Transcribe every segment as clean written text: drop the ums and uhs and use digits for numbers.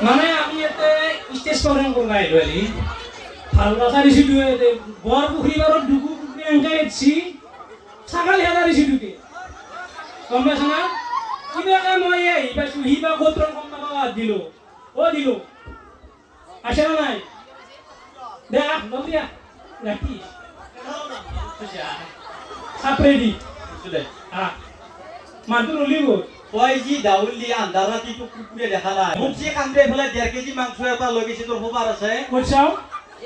মানে আমি এতে স্টেজ প্রোগ্রাম করব আইলি ভাল কথা দিছি তুই এতে বর পুখুরিবারত দুকু পুখুরি আঙ্কা এছি ছাগাল হেদা দিছি তুকে গম পাইছ না কিবাকে মই এই পাইছো হিবা গোত্ৰৰ কম পাবা দিলো ও দিলো আসে না নাই দে দম দিয়া রাখি সাপরেডি শুনে মানুহ নলিব তই যি দাউলি আন্ধাৰ ৰাতি তোক কুকুৰে দেখা নাই মোক যি কান্দে ফেলে 1.5 কেজি মাংস এটা লৈ গৈছে তোৰ খবৰ আছে কৈছাও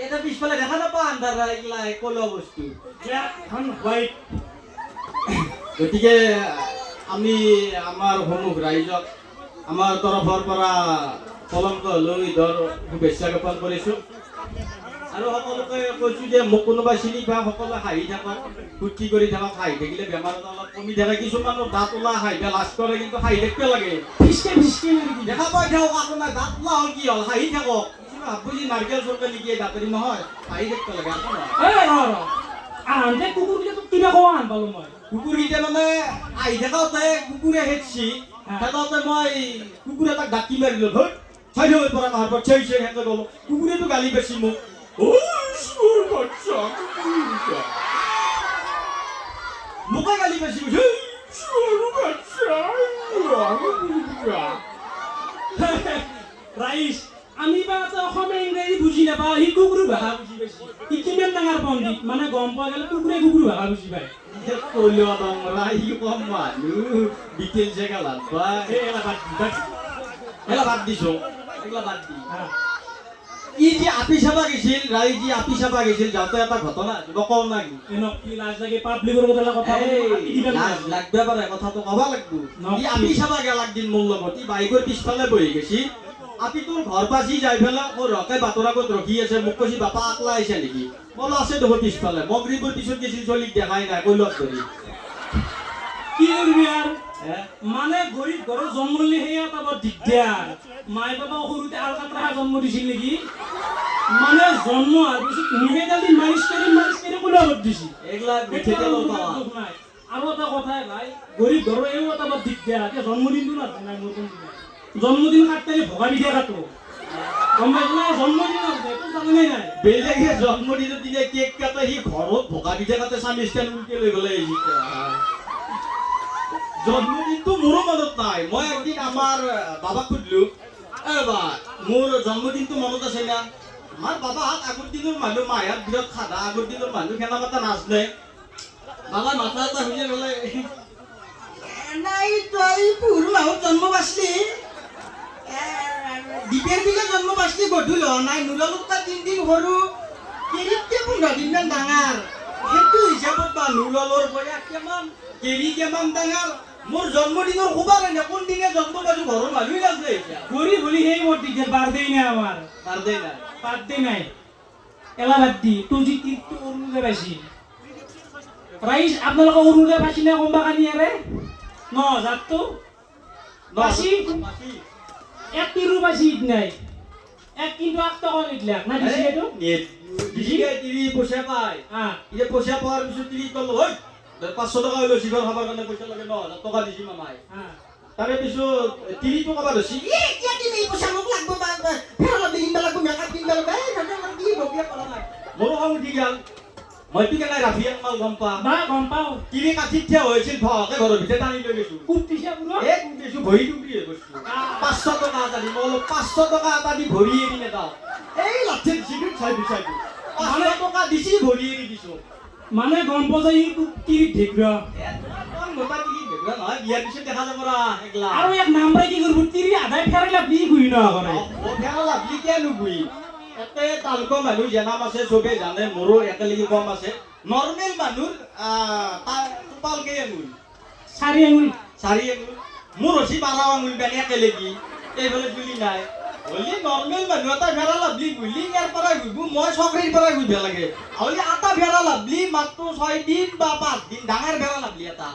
এটা পিছফালে দেখা নাপা আন্ধাৰ এইগিলা কলোৱা বস্তু হোৱাইট গতিকে আমি আমাৰ সমূহ ৰাইজক আমাৰ তৰফৰ পৰা কলংক লৈ ধৰ শুভেচ্ছা জ্ঞাপন কৰিছোঁ আৰু সকলোকে কৈছোঁ যে মোক কোনোবাই চিনি পাওঁ সকলোৱে হাঁহি থাকক ফূৰ্তি কৰি থাকক হাঁহি থাকিলে বেমাৰ অলপ কমি থাকে কিছুমানৰ দাঁত ওলা হাঁহিলে লাজ কৰে কিন্তু হাঁহি থাকিব লাগে ফিচকে ফিচকে দেখা পাই থাকক আপোনাৰ দাঁত ওলা হ'ল কি হ'ল হাঁহি থাকক বুজি নাৰকেল চৰকে নেকি দাঁতৰি নহয় হাঁহি থাকিব লাগে আনতে কুকুৰকে তোক কিবা কোৱা আন পালো মই কুকুৰকেইটা মানে আহি থাকোঁতে কুকুৰে হেঁচি থাকোঁতে মই কুকুৰ এটাক ডাকি মাৰিলোঁ ধৰ চাই পৰা নহয় পৰা চেই চেই সেনেকৈ গ'লোঁ কুকুৰেতো গালি বেছি মোক মোকে গালি বেছি ৰাইজ আমি বা অসমীয়া ইংৰাজী বুজি নাপাওঁ সি কুকুৰ ভাষা বুজি পাইছে সি কিমান ডাঙৰ পণ্ডিত মানে গম পোৱা গ'লে কুকুৰে কুকুৰ ভাষা বুজি পায় কলিয়া ডংৰা ই কম মানুহ বিকেল জেগা লাগবা এলা বাদ দিছোঁ এগলা বাদ দি ই যি আপি চাবা গৈছিল ৰাইজ যি আপি চাবা গৈছিল যাওঁতে এটা ঘটনা নকওঁ না কি লাজ লাগে পাব্লিকৰ কথা লাজ লাগবে পাৰে কথাটো ক'ব লাগিব ই আপি চাবা গেল একদিন মোৰ লগত ই বাইকৰ পিছফালে বহি গৈছি আপি তোৰ ঘৰ পাছি যাই পেলাই মোৰ ৰকে বাটৰ আগত ৰখি আছে মোক কৈছি বাপা আকলা আহিছে নেকি বোলো আছে দেখোন পিছফালে মগৰিবৰ পিছত গৈছিল চলিক দেখাই নাই কৈলত ধৰি কি কৰিবি আৰু মানে গরিব ঘরের জন্ম নিলে সেয়া এটা বৰ দিগদাৰ মাই বাবা সৰুতে আলকাট্ৰা জন্ম দিছিল নেকি মানে জন্ম হোৱাৰ পিছত নিজে দালি মালিচ কৰি কোলা ভোট দিছি এগুলা নাই আৰু এটা কথাই ভাই গরিব ঘৰৰ এও এটা বৰ দিগদাৰ এতিয়া জন্মদিনটো নাই মোৰ জন্মদিন 7 তাৰিখ ভগাই দিয়া কাটো গম পাইছ না জন্মদিন এইটো জানে নাই বেলেগে জন্মদিনৰ দিনে কেক কাটে সি ঘৰত ভগা পিঠা কাটে স্বামী ষ্টেণ্ড উল্টে লৈ গ'লে জন্মদিনটো মোৰো মনত নাই মই একদিন আমাৰ বাবাক সুধিলোঁ বা মোৰ জন্মদিনটো মনত আছে না আমাৰ বাবা আগৰ দিনৰ মানুহ মায়াত বিৰাট খাদা আগৰ দিনৰ মানুহ খেলা পাতা নাচনে বাবা মাথা এটা শুনিলে বোলে নাই তই পুৰ মাহত জন্ম পাইছিলি দ্বীপের দিকে জন্ম পাইছিলি গধূল নাই নুরালত তা 3 দিন সৰু কেৰিতকে 15 দিন মান ডাঙৰ সেইটো হিচাপত বা নুৰালৰ বয়া কেমান কেৰি কেমান ডাঙৰ মোৰ জন্মদিনৰ খবৰ নাই কোন দিনে জন্ম পাইছো ঘৰৰ মানুহ নাছে এতিয়া গরি বলি সেই মোৰ দিগদাৰ বাৰদেই নাই আমাৰ বাৰদেই নাই এলা বাদ দি তুই যি তীরটো অৰুণে পাইছি রাইজ আপোনালোকৰ অৰুণে পাইছি না কোনবা কানি আৰে 9000 তো পাইছি এক তীরও পাইছি নাই এক কিন্তু 8 টাকা নিদলাক না দিছি এটো দিছি তিৰি পইচা পাই ইয়ে পইচা পাৱাৰ পিছত তিৰি কল হয় 500 টাকা হলো সিগৰ খাবৰ কাৰণে পইচা লাগে 9000 টাকা দিছি মামাই তাৰে পিছত তিৰি তো কবা দছি এতিয়া তুমি পইচা মোক লাগব ফেৰলা দিন লাগব মেকআপ কিন লাগব কি বকিয়া কৰা নাই মোৰো খং উঠি গেল মই কি কেনে ৰাফিয়ান মাল গম পাও তিৰি কাঠিত থিয়া হৈছিল ভাকে ঘৰৰ ভিতৰত টানি লৈ গৈছো কুটিছা পুৰা কুটিছো ভৰি টুকি গৈছো 500 টাকা এটা দি মই 500 টাকা এটা দি ভৰি এৰি নেদাও এই লাঠিত জিগুত চাই বিচাই 500 টাকা দিছি ভৰি এৰি দিছো মানে গম পজাই তিৰি ঢেকৰা কোন গোটা তিৰি ঢেকৰা নহয় বিয়াৰ পিছত দেখা যাব ৰা একলা আৰু এক নাম্বাৰ কি কৰিব তিৰি আধাই ফেৰলা বি গুই ন কৰে ও ফেৰলা বি কেনো গুই এতে তালক মানুহ জানাম আছে সবে জানে মোৰো একেলগে কম আছে নরমাল মানুহ পাল কে আঙুল 4 আঙুল মোৰ হসি 12 আঙুল বেনে একেলগে এইফালে চুলি নাই হলি নরমাল মানুহ এটা ফেৰা লাভলি গুলি ইয়াৰ পৰা গুইবু মই চকৰিৰ পৰা গুইব লাগে হলি আটা ফেৰা লাভলি মাত্ৰ 6 দিন বা 5 দিন ডাঙৰ ফেৰা লাভলি এটা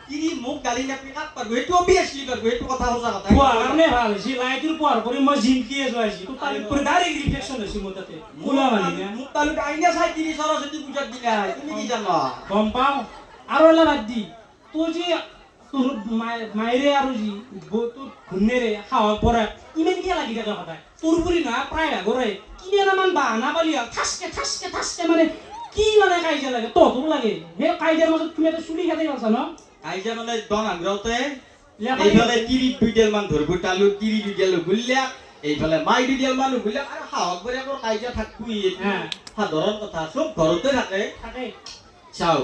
তিৰি মোক গালি নাপি কাট পাৰব হেতু অবিয়াসলি পাৰব হেতু কথা সঁচা কথা কোৱা কাৰণে ভাল হৈছে লাইটৰ পোৱাৰ কৰি মই জিমকিয়ে যোৱাইছি তো তাৰ উপৰে ডাইৰেক্ট ৰিফ্লেকশন হৈছে মোৰ তাতে কোলা মানে মোক তালুক আইনা চাই তিৰি সৰস্বতী পূজাত দিনা তুমি কি জানো গম পাও আৰু এলা বাদ দি তো যে তোৰ মাইৰে আৰু যি তোৰ শুনেৰে খাওয়া পৰে ইমান কিয় লাগি থাকে সদায় তোৰ বুলি না প্ৰায় আগৰে কিমানমান বাহানা পালি ঠাচকে মানে কি মানে কাজিয়া লাগে তহঁতৰো লাগে সেই কাজিয়াৰ মাজত তুমি এটা চুলি কাটি পাইছা ন কাইজা মানে দং আগ্ৰহতে এইফালে তিৰি দুইডাল মান ধৰব টালো তিৰি দুইডাল গুলিয়া এইফালে মাই দুইডাল মান গুলিয়া আৰু সাহস কৰি আকৌ কাইজা থাকবি সাধাৰণ কথা চব ঘৰতে থাকে থাকে চাও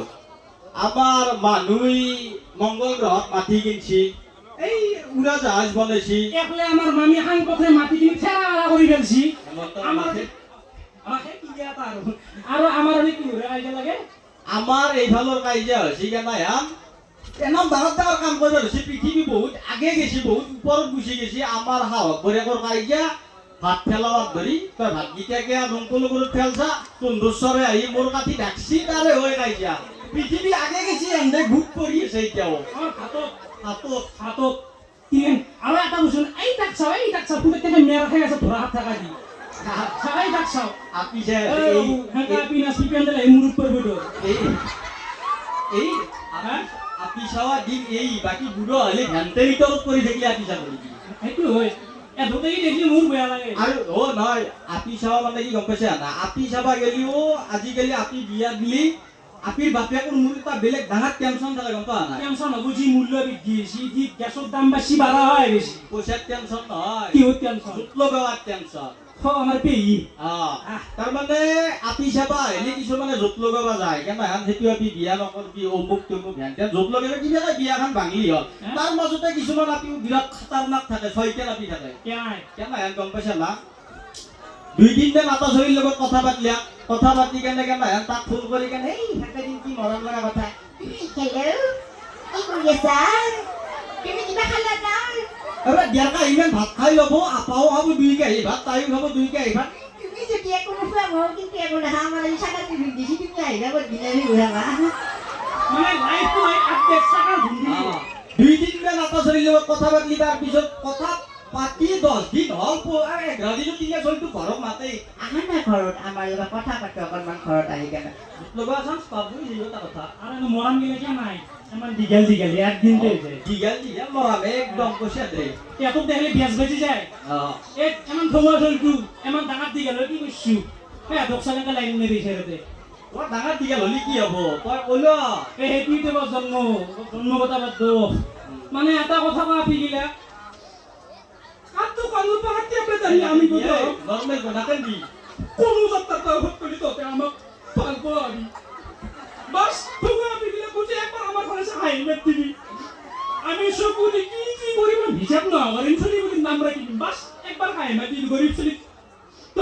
আমাৰ মানুহ মংগল গ্ৰহত মাটি কিনছি এই উৰা জাহাজ বনাইছি একলে আমাৰ মামী হাং পথে মাটি কিনি ঠেলা কৰি ফেলছি আমাৰ আৰু আমাৰ কি কাজিয়া লাগে আমাৰ এইফালৰ কাজিয়া হৈছে কেনে এনাম ডাঙৰ ডাঙৰ কাম কৰিব হৈছে পৃথিৱী বহুত আগে গেছি বহুত ওপৰত গুচি গেছি আমাৰ সাহস ভৰিয়াকৰ কাজিয়া ভাত ফেলাবাত ধৰি তই ভাতকেইটাকে নংকলো কৰি ফেলছা তন্দুশ্বৰে আহি মোৰ কাঠি ডাকছি তাৰে হৈ কাজিয়া পৃথিৱী আগে গেছি এনে গোট কৰি আছে এতিয়াও হাতত আৰু এটা বস্তু এই তাক চাওঁ তুমি তেনে মেৰ খাই আছে ধৰা হাত থাকা দি চাই তাক চাওঁ আপি যে আপি নাচি পেণ্ডেল এই মুৰুত পৰিব এই আপি চাৱা দিন এই বাকী বুঢ়ো হলে ঘণ্টাৰ ভিতৰত কৰি থাকিলে আপি চাব নেকি সেইটো হয় এডোটেই দেখি মোৰ বেয়া লাগে আৰু নহয় আপি চাৱা মানে কি গম পাইছা না আপি চাবা গেলিও আজিকালি আপি বিয়া দিলি আপিৰ বাপেকৰ মোৰ এটা বেলেগ ডাঙৰ টেনচন থাকে গম পা না টেনচন হ'ব যি মূল্য বৃদ্ধি হৈছে যি গেছৰ দাম বেছি বাঢ়া হয় বেছি পইচাৰ টেনচন নহয় কিহৰ টেনচন লগাৱাৰ টেনচন আমাৰ পেহী তাৰমানে আপি চাবা আহিলে কিছুমানে জোট লগাব যায় কেনে সেইটো আপি বিয়া নকৰবি অমুক তমুক হেন জোট লগালে কিবা বিয়াখন ভাঙিলি হ'ল তাৰ মাজতে কিছুমান আপি বিৰাট খাতাৰনাক থাকে ছয়টা আপি থাকে কেনে গম পাইছা না 2 দিন মাতা চলিৰ লগত কথা পাতিলা কথা পাতি কেনে তাক ফোন কৰি কেনে এই সেকেদিন কি মৰম লগা কথা হেল্ল' কি কৰি আছা তুমি কিবা খালা না এবাৰ দিয়াকা ইমান ভাত খাই ল'ব আপাও খাব 2 কেজি ভাত তাইও খাব 2 কেজি ভাত তুমি যদি একো নোখোৱা মই কিন্তু একো নাখাওঁ আমাৰ এই চাকাত দিছি তুমি আহিবা বৰ দিনাৰি ঘূৰাবা মানে লাইফটো আপডেট চাকাৰ ধুন্দি 2 দিন মাতা চলিৰ লগত কথা পাতিলি তাৰ পিছত কথা পাতি 10 দিন হ'ল 11 দিন তিনিয়া চলিটো ঘৰত মাতে আহা না ঘৰত আমাৰ লগত কথা পাতি অকণমান ঘৰত আহি কেনে লগা চান্স পাবই এটা কথা আৰু মৰম গিলে কি নাই ইমান দীঘল একদিন দীঘল মৰম একদম কৈছে দে এত দেখিলে বিয়াজ বাজি যায় এক ইমান ধমা চলটো ইমান ডাঙৰ দীঘল কি কৈছো এই দকচালেকা লাইন মেৰি ছেৰতে তোৰ ডাঙৰ দীঘল হ'লে কি হ'ব তই ক'লো এই সেইটোতে জন্মগত বাদ মানে এটা কথা ভাবি গিলা কাটো কালো পাহাতে আপনি জানি আমি কইতো নরমাল কোনা কেনবি কোন সপ্তাহ তো হতলি তো আমাক পালবো আমি বাস তুমি আমি গিলা বুঝে একবার আমার ঘরে হাই মেট দিবি আমি সবুদি কি করিব হিসাব না করিন চলি বলি নাম রাখি বাস একবার হাই মেট দিবি গরিব চলি তো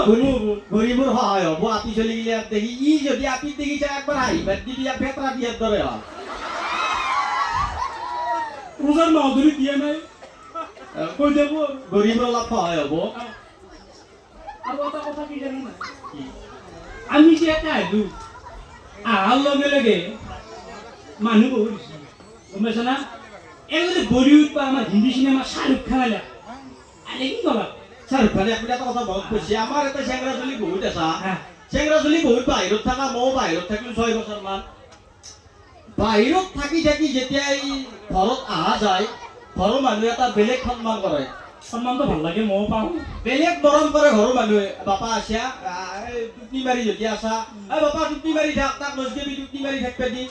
গরিবর হয় হবো আপি চলি গিলা দেখি ই যদি আপি দেখি যায় একবার হাই মেট দিবি আর পেটরা বিয়ার ধরে হয় রোজার মাদুরি দিয়ে নাই কই দেব গরিবর লাভ হয় হবো আর ওটা কথা কি জানি না আমি যে একা আইলু আহার লগে লগে মানুহ বহুত গম পাইছ না এগুলো বলিউড বা আমার হিন্দি সিনেমা শাহরুখ খান আলে আলে কি কবা শাহরুখ খান আপনি একটা কথা বহুত কইছে আমার এটা চেংরা চলি বহুত আছে চেংরা চলি বহুত বাহিৰত থাকা মও বাহিৰত থাকিলো 6 বছৰ মান বাহিৰত থাকি যেতিয়া এই ঘৰত আহা যায় ঘৰৰ মানুহে এটা বেলেগ সন্মান কৰে সম্মানটো ভাল লাগে মও পাওঁ বেলেগ মৰম কৰে ঘৰৰ মানুহে বাপা আসিয়া টুপি মাৰি যদি আছা বাপা টুপি মাৰি থাক তাক নজগেবি টুপি মাৰি থাকবে দি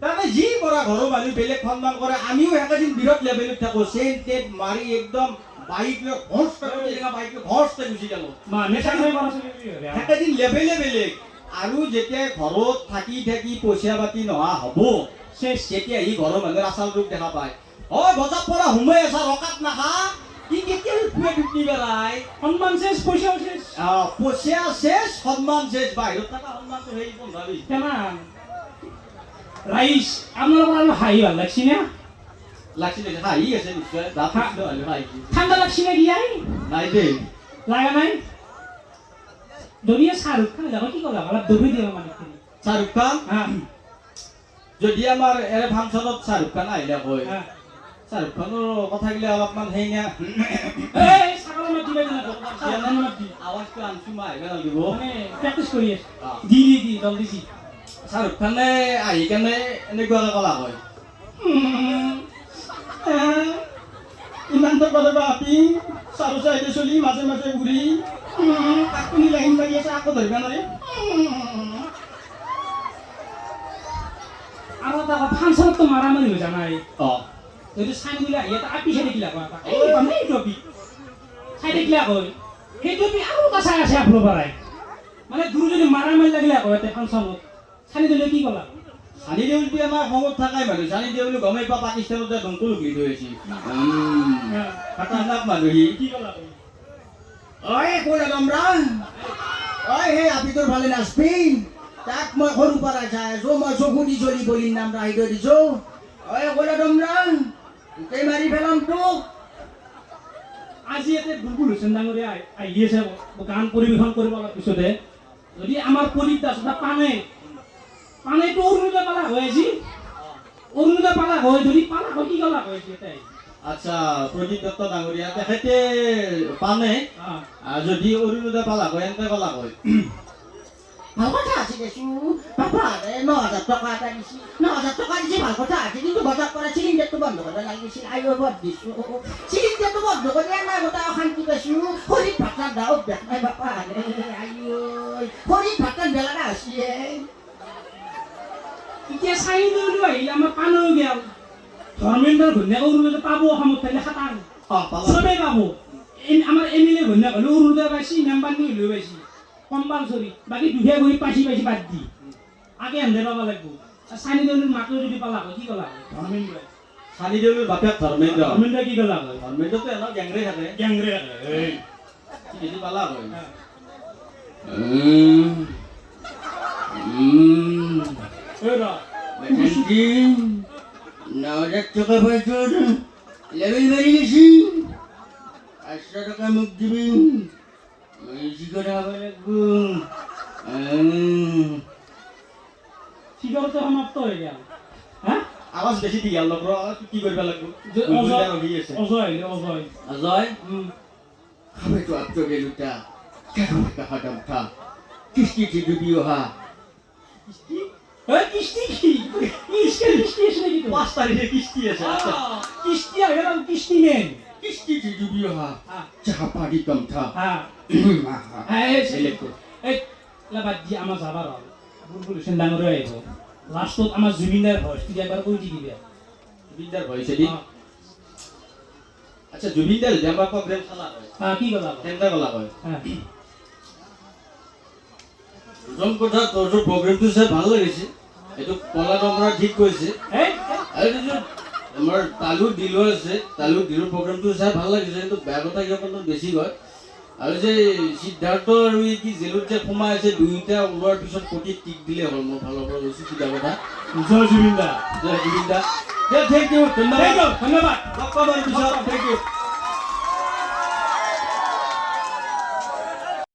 তাৰমানে যি কৰা ঘৰৰ মানুহ বেলেগ সন্মান কৰে আমিও একেদিন বিৰত লেভেলত থাকো চেন টেপ মাৰি একদম বাইক লৈ ঘৰ্ষ কৰি বাইক লৈ ঘৰ্ষতে গুচি গেলো একেদিন লেভেলে বেলেগ আৰু যেতিয়া ঘৰত থাকি পইচা পাতি নোহোৱা হ'ব তেতিয়া ই ঘৰৰ মানুহৰ আচাল ৰূপ দেখা পায় বজাৰ পৰা সোমাই আছা ৰকাত নাখা কি কেতিয়া টুপি বেলাই সন্মান শেষ পইচাও শেষ পইচা শেষ সন্মান শেষ বাহিৰত থকা সন্মানটো সেই বন্ধাবি কেনা রাইস আপনার হাই ভাল লাগছি না লাগছি না হাই আছে নিশ্চয় দাঁত হাই ঠান্ডা লাগছি না গিয়াই নাই দে লাগা নাই দুনিয়া শাহরুখ খান দেখো কি করলাম আলাপ দবি দেব মানে শাহরুখ খান হ্যাঁ যদি আমার এর ফাংশনত শাহরুখ খান আইলে কই শাহরুখ খানৰ কথাগিলা অলপমান হেই না এই সাগৰ মাতি দিলে না সাগৰ মাতি আওয়াজটো আনছো মাই গাল দিব মানে প্র্যাকটিস কৰি আছে দি জলদি দি শাহরুখ খানে আহি কেনে এনেকুৱাকে কলা হয় ইমানটো কথা আপি চাৰু চাইডে চলি মাজে মাজে ঘূৰি কাকুনি লাইন মাৰি আছে আকৌ ধৰিব নোৱাৰি আৰু এটা কথা ফাংচনততো মাৰামাৰি হৈ জানাই অঁ যদি চাই দিলে আহি এটা আপি চাই দেখিলা কয় এটা এই বামে এইটো আপি চাই দেখিলা কয় সেইটো আপি আৰু এটা চাই আছে আপোনাৰ পৰাই মানে দূৰ যদি মাৰামাৰি লাগিলে কয় ইয়াতে ফাংচনত চাই দিলে কি ক'লা চানি দেউলটো আমাৰ সময়ত থাকাই মানুহ চানি দেউলো গমেই পা পাকিস্তানতে দংটো লুকি থৈ আছে খাতাৰনাক মানুহ সি কি ক'লা কয় ঐ কোন ৰমৰা ঐ সেই আপিটোৰ ভালে নাচবি তাক মই সৰু পৰা চাই আছো মই চকু দি চলি বলিৰ নাম ৰাহি থৈ দিছো ঐ কোন ৰমৰা গোটেই মাৰি পেলাম তোক আজি ইয়াতে বুলবুল হুছেইন ডাঙৰীয়া আহি আছে গান পৰিৱেশন কৰিব অলপ পিছতে যদি আমাৰ প্ৰদীপ দাস এটা পানেটো অৰুণোদয় পালা হয় আজি অৰুণোদয় পালা হয় যদি পালা হয় কি ক'লা হয় এতিয়া আচ্ছা প্ৰদীপ দত্ত ডাঙৰীয়া তেখেতে পানে যদি অৰুণোদয় পালা হয় এনে কলা হয় ভাল কথা আছে দেছো বাবা ৯,০০০ টকা এটা দিছি ৯,০০০ টকা দিছি ভাল কথা আছে কিন্তু বজাৰ কৰা চিলিণ্ডাৰটো বন্ধ কৰিব লাগিছিল আইও বদ দিছো চিলিণ্ডাৰটো বন্ধ কৰি নাই গোটা অশান্তি পাইছো শৰীৰ ভাত ৰান্ধা অভ্যাস নাই বাপা আইও শৰীৰ ভাত ৰান্ধা লগা হৈছে এতিয়া চাই দিলোঁ আহিলে আমাৰ পানেও গেল ধৰ্মেন্দ্ৰৰ ঘৈণীয়েক অৰুণোদয় পাব অসমত থাকিলে খাটাং চবেই পাব আমাৰ MLA ঘৈণীয়েক হ'লেও অৰুণোদয় পাইছি মেম্বাৰ নি হ'লেও পাইছি কম্পালচৰি বাকী দুখীয়া গৰীব পাইছি বাদ দি আগে হেন্দে পাব লাগিব চাইনি দেউলৰ মাকে যদি পালা হয় কি ক'লা হয় ধৰ্মেন্দ্ৰই চানি দেউলৰ বাপেক ধৰ্মেন্দ্ৰ ধৰ্মেন্দ্ৰই কি ক'লা হয় ধৰ্মেন্দ্ৰটো এনে গেংৰে থাকে গেংৰে যদি পালা হয় Nanti 9,000 টাকা পাইছো লেভেল বেড়ে গেছি 800 টাকা মুখ দিবি বেশি করে আবার লাগবো ঠিকতো সমাপ্ত হয়ে গেল হ্যাঁ আৱাজ বেছি দীঘল নকৰ কি কৰিব লাগিব অজয় আহিলে অজয় অজয় খাবে তো আপ তো গেলুটা কেন টাকা দাম থা কিস্তি থেকে বিওহা কিস্তি কি কিস্তি আছে নাকি তো 5 তাৰিখে কিস্তি আছে কিস্তি আগে কিস্তি মেন কিস্তি থেকে বিওহা চাহা পাড়ি কম থা বাদ দি আমাৰ যাবাৰ হ'ল বুলবুল হুছেইন ডাঙৰীয়া আহিব লাষ্টত আমাৰ জুবিনদাৰ ভইচ তেতিয়া এবাৰ কৈ দি দিবা জুবিনদাৰ ভইচ দি আচ্ছা জুবিনদাৰ যে আমাৰ প্ৰগ্ৰেম চালা হয় কি ক'লা কেনেকৈ ক'লা হয় প্ৰথম কথা তোৰ প্ৰগ্ৰেমটো চাই ভাল লাগিছে এইটো কলা ডমৰা ঠিক কৈছে আৰু আমাৰ তালু দিলো আছে তালু দিলৰ প্ৰগ্ৰেমটো চাই ভাল লাগিছে কিন্তু বেয়া কথা কিয় বেছি কয় আৰু যে সিদ্ধাৰ্থ আৰু কি জেলত যে সোমাই আছে দুইটা ওলোৱাৰ পিছত প্ৰতি টিক দিলে হ'ল মোৰ ফালৰ পৰা লৈছো চিধা কথা জয় জুবিনদা থেংক ইউ ধন্যবাদ ধন্যবাদ লগ পাম আৰু পিছত থেংক ইউ